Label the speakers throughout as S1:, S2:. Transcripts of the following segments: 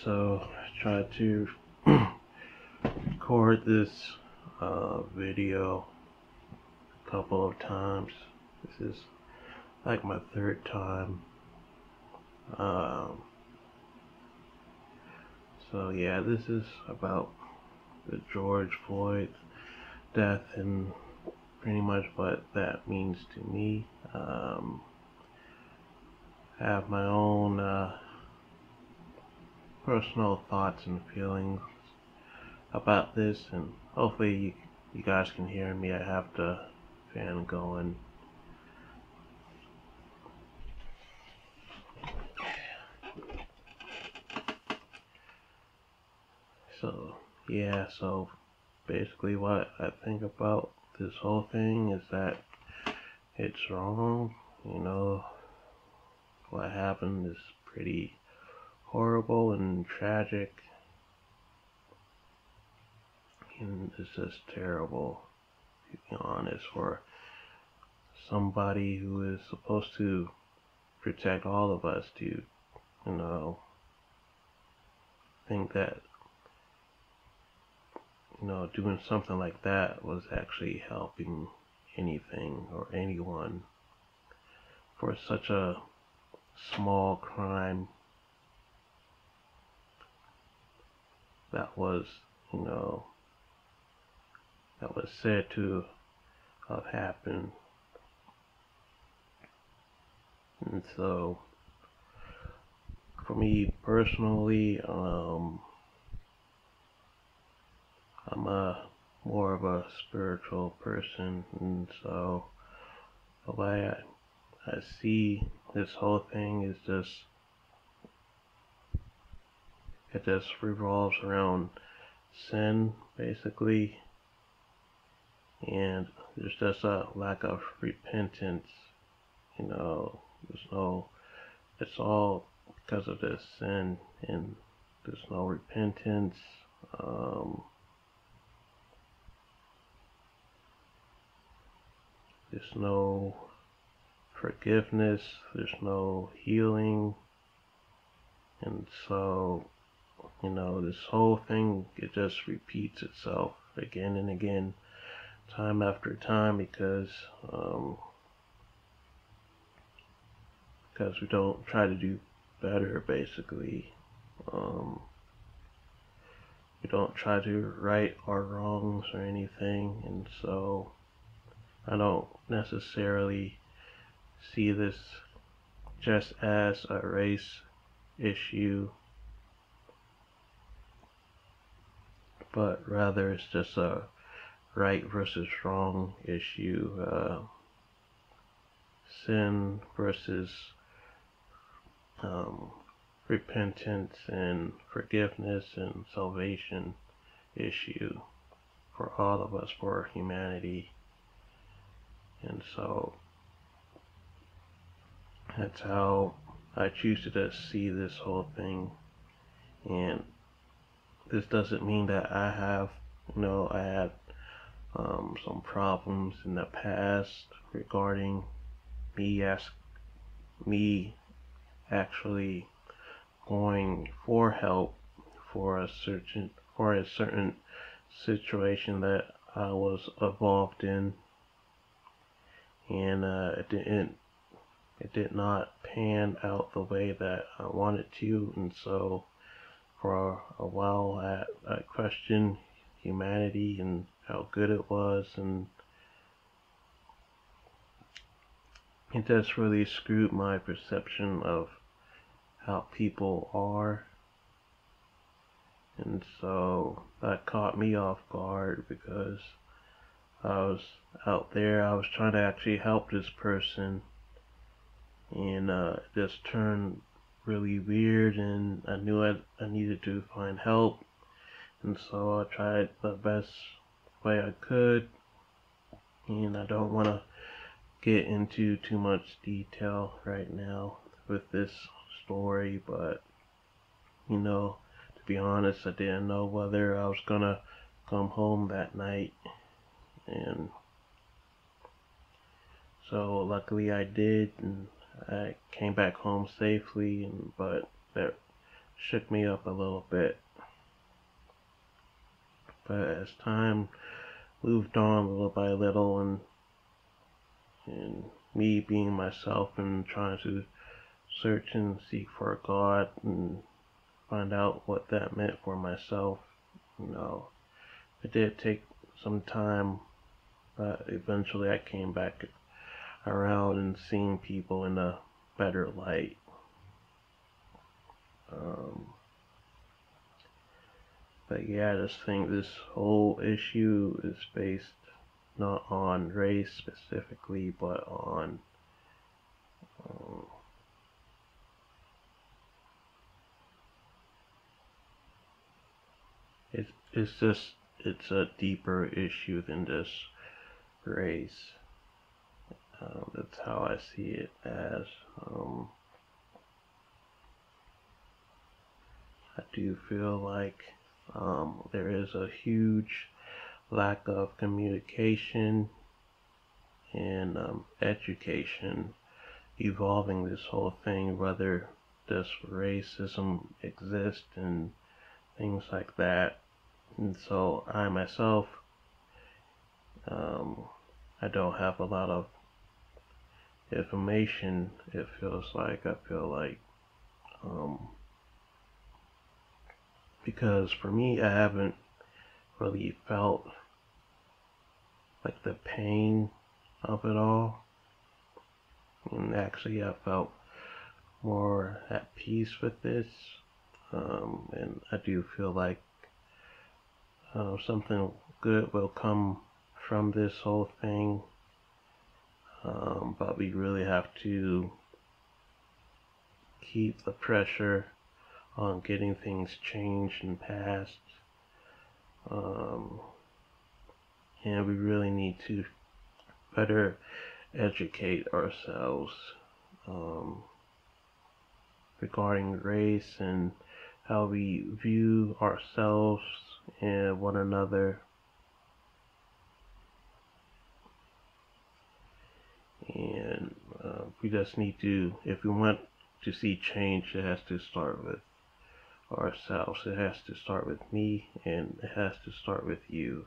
S1: So I tried to record this video a couple of times. This is like my third time. So yeah, this is about the George Floyd death and pretty much what that means to me. I have my own personal thoughts and feelings about this, and hopefully you guys can hear me. I have the fan going. So yeah, so basically what I think about this whole thing is that it's wrong. What happened is pretty horrible and tragic, and it's just terrible, to be honest, for somebody who is supposed to protect all of us to, think that, doing something like that was actually helping anything or anyone for such a small crime that was, that was said to have happened. And so, for me personally, I'm more of a spiritual person, and so the way I see this whole thing is it just revolves around sin, basically, and there's just a lack of repentance. It's all because of this sin, and there's no repentance. There's no forgiveness, there's no healing, and so, this whole thing, it just repeats itself again and again, time after time, because we don't try to do better, basically. We don't try to right our wrongs or anything, and so I don't necessarily see this just as a race issue, but rather it's just a right versus wrong issue, sin versus repentance and forgiveness and salvation issue for all of us, for humanity. And so that's how I choose to just see this whole thing. And this doesn't mean that I had some problems in the past regarding me actually going for help for a certain situation that I was involved in, and it did not pan out the way that I wanted to, and so for a while I questioned humanity and how good it was, and it just really screwed my perception of how people are. And so that caught me off guard, because I was out there, I was trying to actually help this person, and it just turned really weird, and I knew I needed to find help, and so I tried the best way I could, and I don't want to get into too much detail right now with this story, but to be honest, I didn't know whether I was gonna come home that night, and so luckily I did, and I came back home safely, but that shook me up a little bit. But as time moved on little by little, and me being myself and trying to search and seek for God and find out what that meant for myself, it did take some time, but eventually I came back around and seeing people in a better light. But yeah, I just think this whole issue is based not on race specifically, but on it's a deeper issue than just race. That's how I see it as. I do feel like there is a huge lack of communication and education evolving this whole thing, whether does racism exist and things like that. And so I myself, I don't have a lot of information. It feels like I feel like because for me, I haven't really felt like the pain of it all, and actually I felt more at peace with this, and I do feel like something good will come from this whole thing, but we really have to keep the pressure on getting things changed and passed, and we really need to better educate ourselves regarding race and how we view ourselves and one another. And we just need to, if we want to see change, it has to start with ourselves. It has to start with me, and it has to start with you.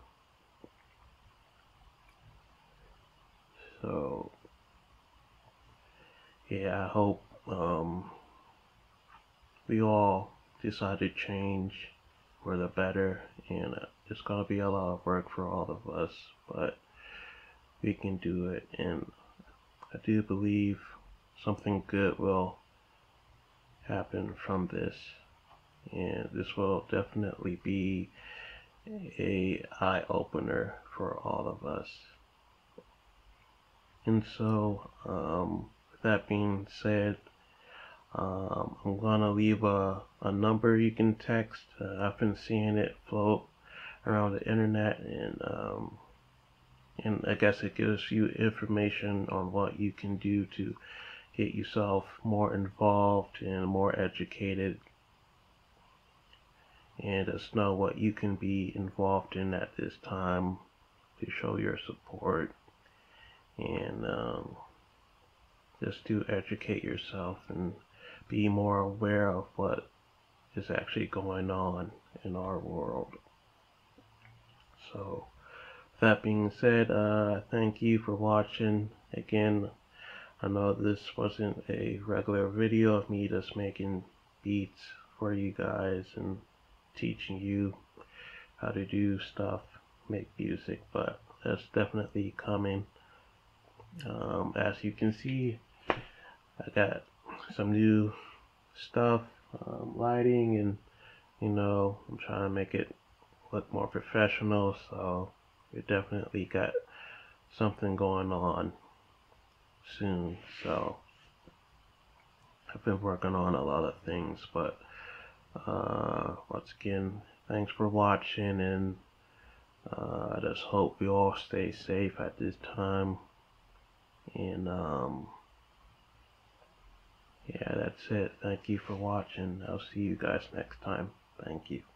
S1: So yeah, I hope we all decide to change for the better, and it's gonna be a lot of work for all of us, but we can do it, and I do believe something good will happen from this, and this will definitely be a eye-opener for all of us. And so, with that being said, I'm gonna leave a number you can text. I've been seeing it float around the internet, and I guess it gives you information on what you can do to get yourself more involved and more educated, and just know what you can be involved in at this time to show your support, and just to educate yourself and be more aware of what is actually going on in our world. So, that being said, thank you for watching. Again, I know this wasn't a regular video of me just making beats for you guys and teaching you how to do stuff, make music, but that's definitely coming. As you can see, I got some new stuff, lighting, and I'm trying to make it look more professional, so we definitely got something going on soon. So I've been working on a lot of things, but once again, thanks for watching, and I just hope we all stay safe at this time, and yeah, that's it. Thank you for watching. I'll see you guys next time. Thank you.